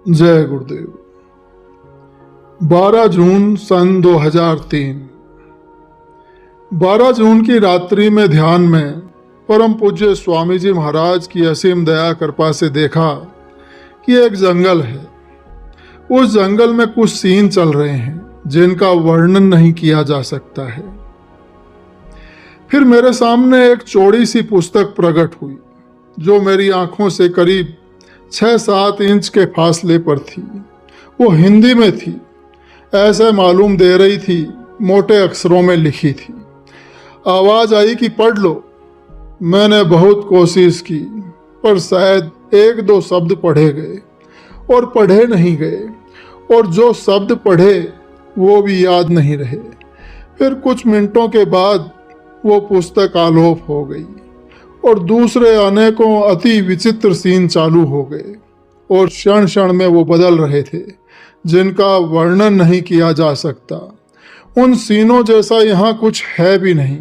जय गुरुदेव। 12 जून सन 2003। 12 जून की रात्रि में ध्यान में परम पूज्य स्वामी जी महाराज की असीम दया कृपा से देखा कि एक जंगल है। उस जंगल में कुछ सीन चल रहे हैं जिनका वर्णन नहीं किया जा सकता है। फिर मेरे सामने एक चौड़ी सी पुस्तक प्रकट हुई जो मेरी आंखों से करीब 6-7 इंच के फासले पर थी। वो हिंदी में थी, ऐसे मालूम दे रही थी, मोटे अक्षरों में लिखी थी। आवाज आई कि पढ़ लो। मैंने बहुत कोशिश की पर शायद 1-2 शब्द पढ़े गए और पढ़े नहीं गए, और जो शब्द पढ़े वो भी याद नहीं रहे। फिर कुछ मिनटों के बाद वो पुस्तक आलोप हो गई और दूसरे अनेकों अति विचित्र सीन चालू हो गए और क्षण क्षण में वो बदल रहे थे जिनका वर्णन नहीं किया जा सकता। उन सीनों जैसा यहाँ कुछ है भी नहीं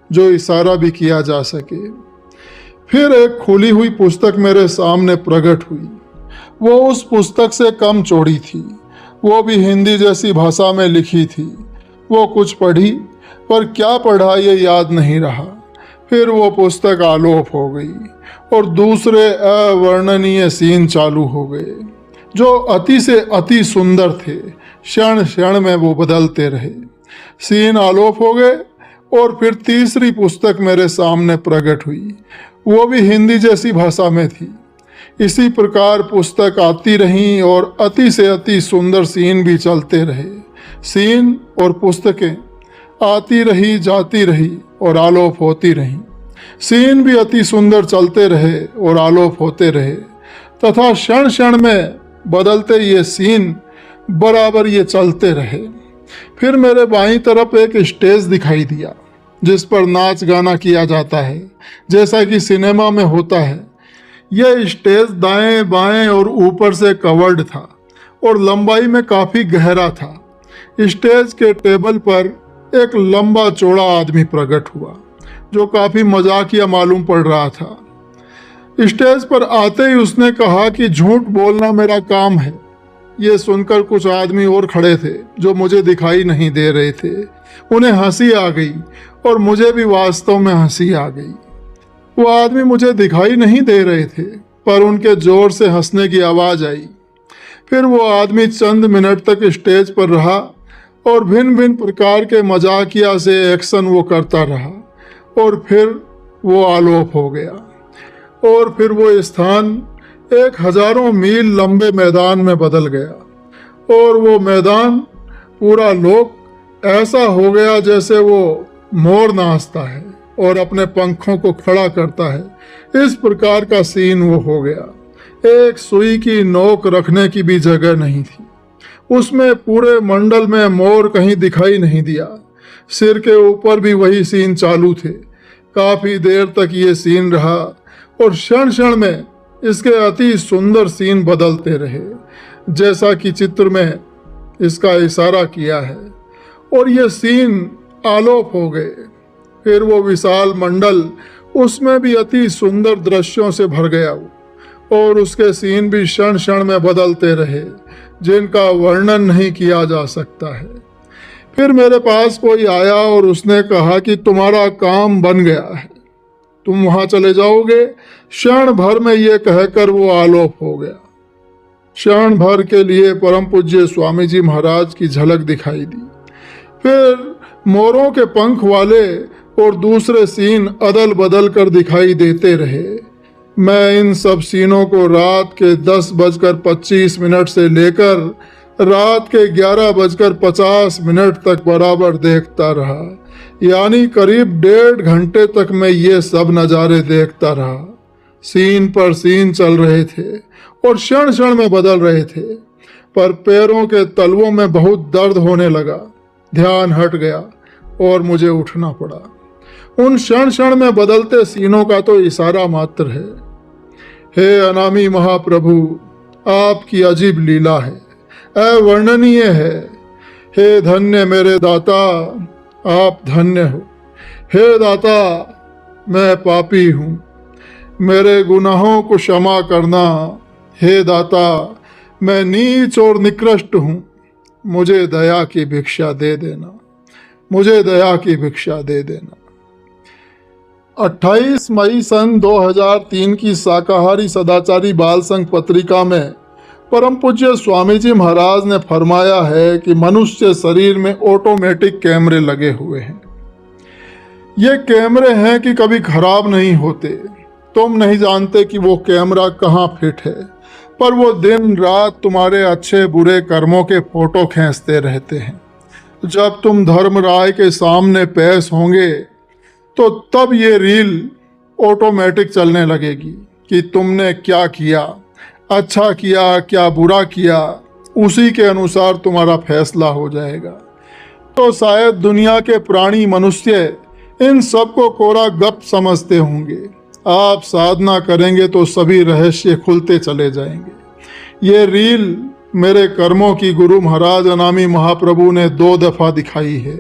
जो इशारा भी किया जा सके। फिर एक खुली हुई पुस्तक मेरे सामने प्रकट हुई। वो उस पुस्तक से कम चौड़ी थी, वो भी हिंदी जैसी भाषा में लिखी थी। वो कुछ पढ़ी पर क्या पढ़ा ये याद नहीं रहा। फिर वो पुस्तक आलोप हो गई और दूसरे अवर्णनीय सीन चालू हो गए जो अति से अति सुंदर थे। क्षण क्षण में वो बदलते रहे। सीन आलोप हो गए और फिर तीसरी पुस्तक मेरे सामने प्रकट हुई। वो भी हिंदी जैसी भाषा में थी। इसी प्रकार पुस्तक आती रही और अति से अति सुंदर सीन भी चलते रहे। सीन और पुस्तकें आती रही, जाती रही और आलोप होती रही। सीन भी अति सुंदर चलते रहे और आलोप होते रहे तथा क्षण क्षण में बदलते ये सीन बराबर ये चलते रहे। फिर मेरे बाईं तरफ एक स्टेज दिखाई दिया जिस पर नाच गाना किया जाता है जैसा कि सिनेमा में होता है। यह स्टेज दाएं बाएं और ऊपर से कवर्ड था और लंबाई में काफ़ी गहरा था। स्टेज के टेबल पर एक लंबा चौड़ा आदमी प्रकट हुआ जो काफ़ी मजाकिया मालूम पड़ रहा था। स्टेज पर आते ही उसने कहा कि झूठ बोलना मेरा काम है। ये सुनकर कुछ आदमी और खड़े थे जो मुझे दिखाई नहीं दे रहे थे। उन्हें हंसी आ गई और मुझे भी वास्तव में हंसी आ गई। वो आदमी मुझे दिखाई नहीं दे रहे थे पर उनके जोर से हंसने की आवाज़ आई। फिर वो आदमी चंद मिनट तक स्टेज पर रहा और भिन्न भिन्न प्रकार के मजाकिया से एक्शन वो करता रहा और फिर वो आलोप हो गया। और फिर वो स्थान एक हजारों मील लंबे मैदान में बदल गया और वो मैदान पूरा लोक ऐसा हो गया जैसे वो मोर नाचता है और अपने पंखों को खड़ा करता है। इस प्रकार का सीन वो हो गया। एक सुई की नोक रखने की भी जगह नहीं थी। उसमें पूरे मंडल में मोर कहीं दिखाई नहीं दिया। सिर के ऊपर भी वही सीन चालू थे। काफ़ी देर तक ये सीन रहा और क्षण क्षण में इसके अति सुंदर सीन बदलते रहे जैसा कि चित्र में इसका इशारा किया है, और ये सीन आलोप हो गए। फिर वो विशाल मंडल उसमें भी अति सुंदर दृश्यों से भर गया और उसके सीन भी क्षण क्षण में बदलते रहे जिनका वर्णन नहीं किया जा सकता है। फिर मेरे पास कोई आया और उसने कहा कि तुम्हारा काम बन गया है, तुम वहां चले जाओगे। क्षण भर में ये कहकर वो आलोप हो गया। क्षण भर के लिए परम पूज्य स्वामी जी महाराज की झलक दिखाई दी। फिर मोरों के पंख वाले और दूसरे सीन अदल बदल कर दिखाई देते रहे। मैं इन सब सीनों को रात के 10:25 से लेकर रात के 11:50 तक बराबर देखता रहा। यानी करीब 1.5 घंटे तक मैं ये सब नज़ारे देखता रहा। सीन पर सीन चल रहे थे और क्षण क्षण में बदल रहे थे, पर पैरों के तलवों में बहुत दर्द होने लगा। ध्यान हट गया और मुझे उठना पड़ा। उन क्षण क्षण में बदलते सीनों का तो इशारा मात्र है। हे अनामी महाप्रभु, आपकी अजीब लीला है, अवर्णनीय है। हे धन्य मेरे दाता, आप धन्य हो। हे दाता, मैं पापी हूँ, मेरे गुनाहों को क्षमा करना। हे दाता, मैं नीच और निकृष्ट हूँ, मुझे दया की भिक्षा दे देना, मुझे दया की भिक्षा दे देना। 28 मई सन 2003 की शाकाहारी सदाचारी बाल संघ पत्रिका में परम पूज्य स्वामी जी महाराज ने फरमाया है कि मनुष्य शरीर में ऑटोमेटिक कैमरे लगे हुए हैं। ये कैमरे हैं कि कभी खराब नहीं होते। तुम नहीं जानते कि वो कैमरा कहाँ फिट है, पर वो दिन रात तुम्हारे अच्छे बुरे कर्मों के फोटो खींचते रहते हैं। जब तुम धर्मराय के सामने पेश होंगे तो तब ये रील ऑटोमेटिक चलने लगेगी कि तुमने क्या किया, अच्छा किया क्या बुरा किया, उसी के अनुसार तुम्हारा फैसला हो जाएगा। तो शायद दुनिया के प्राणी मनुष्य इन सबको कोरा गप समझते होंगे। आप साधना करेंगे तो सभी रहस्य खुलते चले जाएंगे। ये रील मेरे कर्मों की गुरु महाराज अनामी महाप्रभु ने 2 दफ़ा दिखाई है,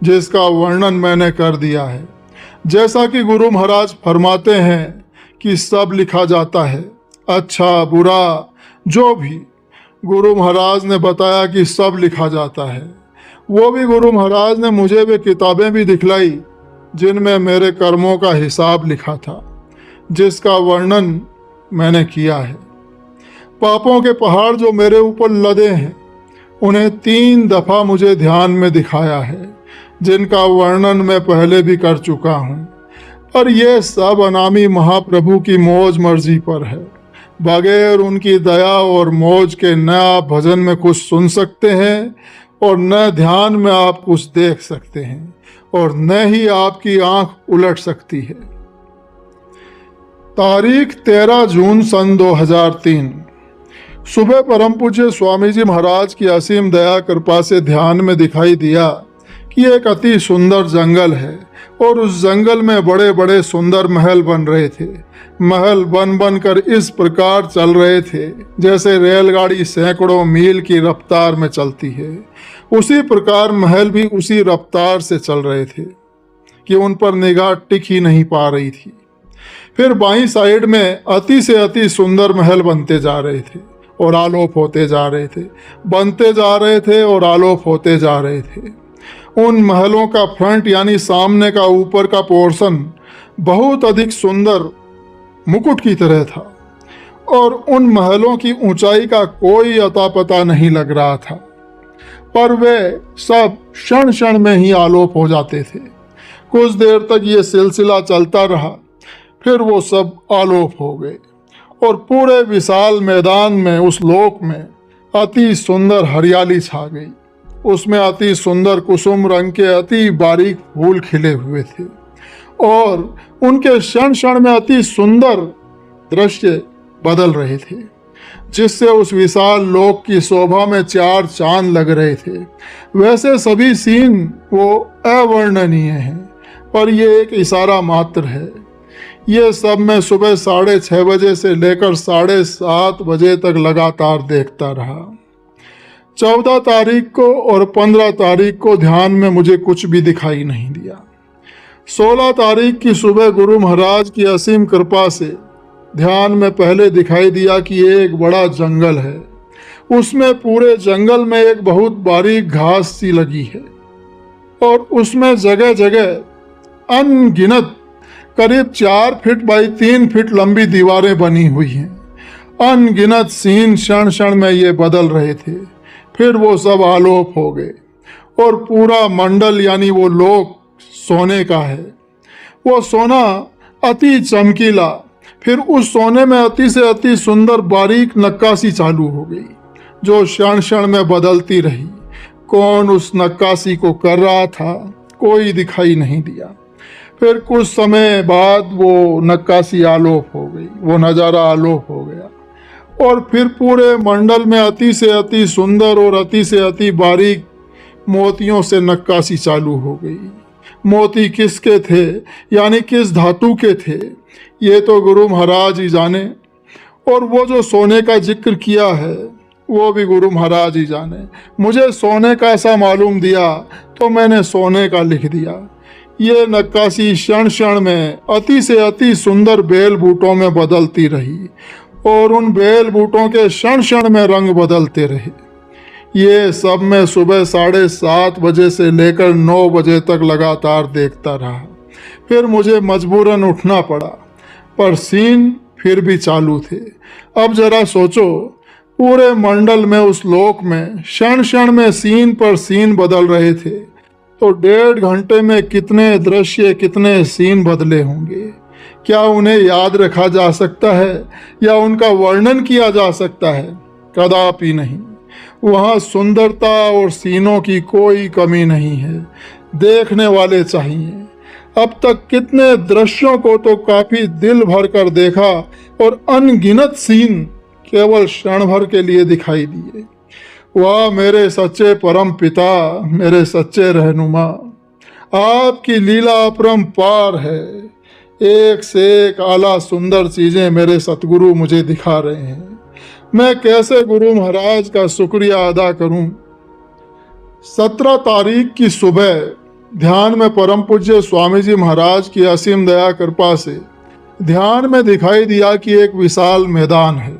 जिसका वर्णन मैंने कर दिया है। जैसा कि गुरु महाराज फरमाते हैं कि सब लिखा जाता है, अच्छा बुरा जो भी गुरु महाराज ने बताया कि सब लिखा जाता है। वो भी गुरु महाराज ने मुझे वे किताबें भी दिखलाई जिनमें मेरे कर्मों का हिसाब लिखा था, जिसका वर्णन मैंने किया है। पापों के पहाड़ जो मेरे ऊपर लदे हैं, उन्हें 3 दफ़ा मुझे ध्यान में दिखाया है, जिनका वर्णन मैं पहले भी कर चुका हूँ। और ये सब अनामी महाप्रभु की मौज मर्जी पर है। बगैर उनकी दया और मौज के न आप भजन में कुछ सुन सकते हैं और न ध्यान में आप कुछ देख सकते हैं और न ही आपकी आंख उलट सकती है। तारीख 13 जून सन 2003। सुबह परम पूज्य स्वामी जी महाराज की असीम दया कृपा से ध्यान में दिखाई दिया कि एक अति सुंदर जंगल है और उस जंगल में बड़े बड़े सुंदर महल बन रहे थे। महल बन बन कर इस प्रकार चल रहे थे जैसे रेलगाड़ी सैकड़ों मील की रफ्तार में चलती है। उसी प्रकार महल भी उसी रफ्तार से चल रहे थे कि उन पर निगाह टिक ही नहीं पा रही थी। फिर बाईं साइड में अति से अति सुंदर महल बनते जा रहे थे और आलोप होते जा रहे थे, बनते जा रहे थे और आलोप होते जा रहे थे। उन महलों का फ्रंट यानी सामने का ऊपर का पोर्शन बहुत अधिक सुंदर मुकुट की तरह था और उन महलों की ऊंचाई का कोई अता पता नहीं लग रहा था, पर वे सब क्षण क्षण में ही आलोप हो जाते थे। कुछ देर तक ये सिलसिला चलता रहा, फिर वो सब आलोप हो गए और पूरे विशाल मैदान में उस लोक में अति सुंदर हरियाली छा गई। उसमें अति सुंदर कुसुम रंग के अति बारीक फूल खिले हुए थे और उनके क्षण क्षण में अति सुंदर दृश्य बदल रहे थे, जिससे उस विशाल लोक की शोभा में 4 चांद लग रहे थे। वैसे सभी सीन वो अवर्णनीय हैं, पर ये एक इशारा मात्र है। ये सब मैं सुबह 6:30 बजे से लेकर 7:30 बजे तक लगातार देखता रहा। 14 तारीख को और 15 तारीख को ध्यान में मुझे कुछ भी दिखाई नहीं दिया। 16 तारीख की सुबह गुरु महाराज की असीम कृपा से ध्यान में पहले दिखाई दिया कि एक बड़ा जंगल है। उसमें पूरे जंगल में एक बहुत बारीक घास सी लगी है और उसमें जगह जगह अनगिनत करीब 4 फीट बाई 3 फीट लंबी दीवारें बनी हुई हैं। अनगिनत सीन क्षण क्षण में ये बदल रहे थे, फिर वो सब आलोप हो गए और पूरा मंडल यानी वो लोक सोने का है। वो सोना अति चमकीला, फिर उस सोने में अति से अति सुंदर बारीक नक्काशी चालू हो गई जो क्षण क्षण में बदलती रही। कौन उस नक्काशी को कर रहा था कोई दिखाई नहीं दिया। फिर कुछ समय बाद वो नक्काशी आलोप हो गई, वो नज़ारा आलोप हो गया और फिर पूरे मंडल में अति से अति सुंदर और अति से अति बारीक मोतियों से नक्काशी चालू हो गई। मोती किसके थे यानी किस धातु के थे ये तो गुरु महाराज ही जाने, और वो जो सोने का जिक्र किया है वो भी गुरु महाराज ही जाने। मुझे सोने का ऐसा मालूम दिया तो मैंने सोने का लिख दिया। ये नक्काशी क्षण क्षण में अति से अति सुंदर बेल बूटों में बदलती रही। और उन बेल बूटों के क्षण क्षण में रंग बदलते रहे। ये सब मैं सुबह 7:30 बजे से लेकर 9 बजे तक लगातार देखता रहा। फिर मुझे मजबूरन उठना पड़ा, पर सीन फिर भी चालू थे। अब जरा सोचो, पूरे मंडल में, उस लोक में क्षण क्षण में सीन पर सीन बदल रहे थे, तो 1.5 घंटे में कितने दृश्य, कितने सीन बदले होंगे। क्या उन्हें याद रखा जा सकता है या उनका वर्णन किया जा सकता है? कदापि नहीं। वहाँ सुंदरता और सीनों की कोई कमी नहीं है। देखने वाले चाहिए। अब तक कितने दृश्यों को तो काफी दिल भर कर देखा, और अनगिनत सीन केवल क्षण भर के लिए दिखाई दिए। वाह मेरे सच्चे परम पिता, मेरे सच्चे रहनुमा, आपकी लीला अपरंपार है। एक से एक आला सुंदर चीजें मेरे सतगुरु मुझे दिखा रहे हैं। मैं कैसे गुरु महाराज का शुक्रिया अदा करूं। 17 तारीख की सुबह ध्यान में परम पूज्य स्वामी जी महाराज की असीम दया कृपा से ध्यान में दिखाई दिया कि एक विशाल मैदान है।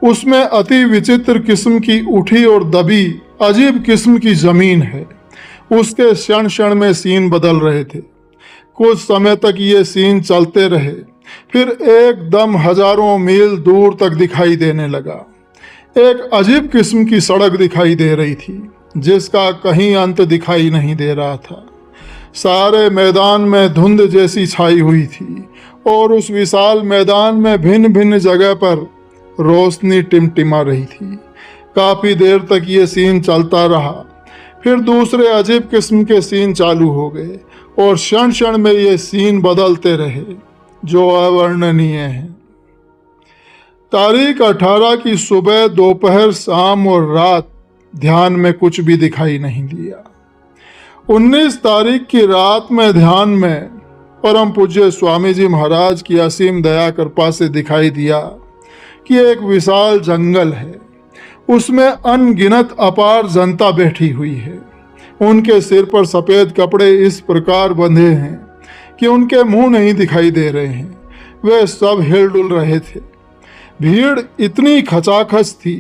उसमें अति विचित्र किस्म की उठी और दबी अजीब किस्म की जमीन है। उसके क्षण क्षण में सीन बदल रहे थे। कुछ समय तक ये सीन चलते रहे, फिर एकदम हजारों मील दूर तक दिखाई देने लगा। एक अजीब किस्म की सड़क दिखाई दे रही थी, जिसका कहीं अंत दिखाई नहीं दे रहा था। सारे मैदान में धुंध जैसी छाई हुई थी, और उस विशाल मैदान में भिन्न भिन्न जगह पर रोशनी टिमटिमा रही थी। काफी देर तक ये सीन चलता रहा, फिर दूसरे अजीब किस्म के सीन चालू हो गए, और क्षण क्षण में ये सीन बदलते रहे, जो अवर्णनीय है। तारीख 18 की सुबह, दोपहर, शाम और रात ध्यान में कुछ भी दिखाई नहीं दिया। 19 तारीख की रात में ध्यान में परम पूज्य स्वामी जी महाराज की असीम दया कृपा से दिखाई दिया कि एक विशाल जंगल है। उसमें अनगिनत अपार जनता बैठी हुई है। उनके सिर पर सफ़ेद कपड़े इस प्रकार बंधे हैं कि उनके मुंह नहीं दिखाई दे रहे हैं। वे सब हिलडुल रहे थे। भीड़ इतनी खचाखच थी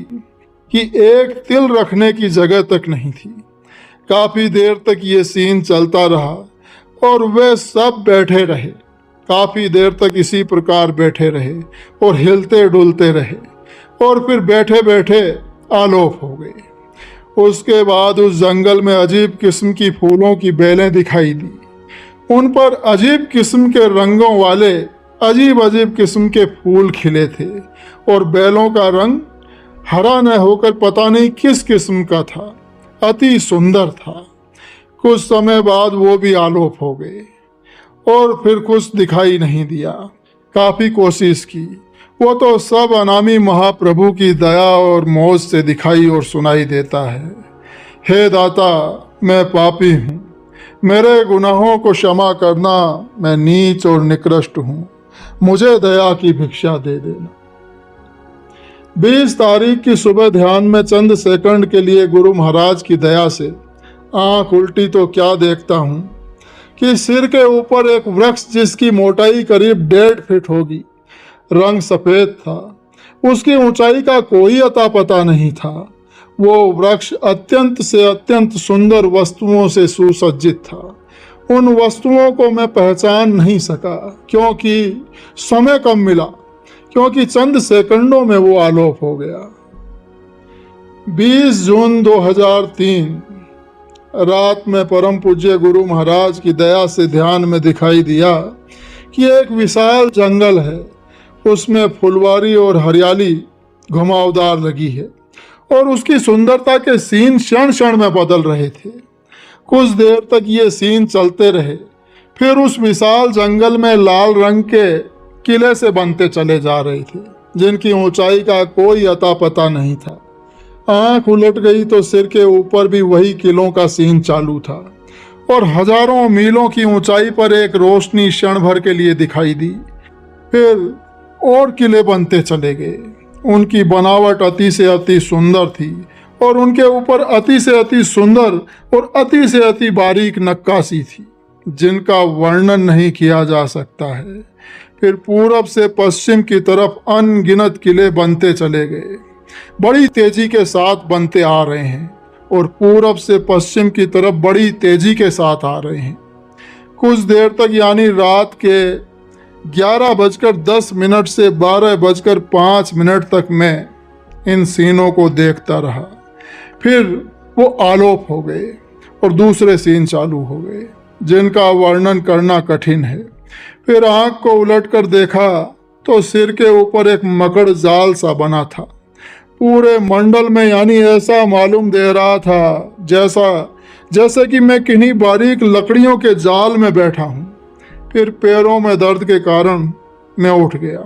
कि एक तिल रखने की जगह तक नहीं थी। काफ़ी देर तक ये सीन चलता रहा, और वे सब बैठे रहे। काफ़ी देर तक इसी प्रकार बैठे रहे और हिलते डुलते रहे, और फिर बैठे बैठे आलोप हो गए। उसके बाद उस जंगल में अजीब किस्म की फूलों की बेलें दिखाई दी। उन पर अजीब किस्म के रंगों वाले अजीब अजीब किस्म के फूल खिले थे, और बेलों का रंग हरा न होकर पता नहीं किस किस्म का था। अति सुंदर था। कुछ समय बाद वो भी आलोप हो गए, और फिर कुछ दिखाई नहीं दिया। काफ़ी कोशिश की, वो तो सब अनामी महाप्रभु की दया और मौज से दिखाई और सुनाई देता है। हे दाता, मैं पापी हूँ, मेरे गुनाहों को क्षमा करना। मैं नीच और निकृष्ट हूँ, मुझे दया की भिक्षा दे देना। 20 तारीख की सुबह ध्यान में चंद सेकंड के लिए गुरु महाराज की दया से आंख उल्टी तो क्या देखता हूँ कि सिर के ऊपर एक वृक्ष जिसकी मोटाई करीब 1.5 फीट होगी, रंग सफ़ेद था। उसकी ऊंचाई का कोई अता पता नहीं था। वो वृक्ष अत्यंत से अत्यंत सुंदर वस्तुओं से सुसज्जित था। उन वस्तुओं को मैं पहचान नहीं सका, क्योंकि समय कम मिला, क्योंकि चंद सेकंडों में वो आलोप हो गया। 20 जून 2003 रात में परम पूज्य गुरु महाराज की दया से ध्यान में दिखाई दिया कि एक विशाल जंगल है। उसमें फुलवारी और हरियाली घुमावदार लगी है, और उसकी सुंदरता के सीन क्षण क्षण में बदल रहे थे। कुछ देर तक ये सीन चलते रहे, फिर उस विशाल जंगल में लाल रंग के किले से बनते चले जा रहे थे, जिनकी ऊंचाई का कोई अता पता नहीं था। आंख उलट गई तो सिर के ऊपर भी वही किलों का सीन चालू था, और हजारों मीलों की ऊंचाई पर एक रोशनी क्षण भर के लिए दिखाई दी। फिर और किले बनते चले गए। उनकी बनावट अति से अति सुंदर थी, और उनके ऊपर अति से अति सुंदर और अति से अति बारीक नक्काशी थी, जिनका वर्णन नहीं किया जा सकता है। फिर पूरब से पश्चिम की तरफ अनगिनत किले बनते चले गए, बड़ी तेजी के साथ बनते आ रहे हैं और पूरब से पश्चिम की तरफ बड़ी तेजी के साथ आ रहे हैं। कुछ देर तक यानी रात के 11:10 से 12:05 तक मैं इन सीनों को देखता रहा। फिर वो आलोप हो गए और दूसरे सीन चालू हो गए जिनका वर्णन करना कठिन है। फिर आंख को उलटकर देखा तो सिर के ऊपर एक मकड़ जाल सा बना था। पूरे मंडल में यानी ऐसा मालूम दे रहा था जैसे कि मैं किन्हीं बारीक लकड़ियों के जाल में बैठा हूँ। फिर पैरों में दर्द के कारण मैं उठ गया,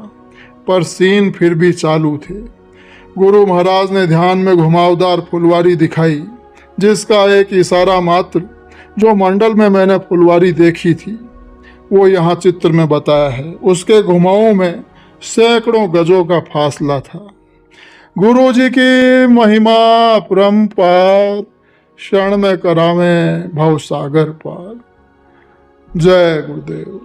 पर सीन फिर भी चालू थे। गुरु महाराज ने ध्यान में घुमावदार फुलवारी दिखाई, जिसका एक इशारा मात्र जो मंडल में मैंने फुलवारी देखी थी वो यहाँ चित्र में बताया है। उसके घुमावों में सैकड़ों गजों का फासला था। गुरु जी की महिमा परम्पार, क्षण में करावे भव सागर पार। जय गुरुदेव।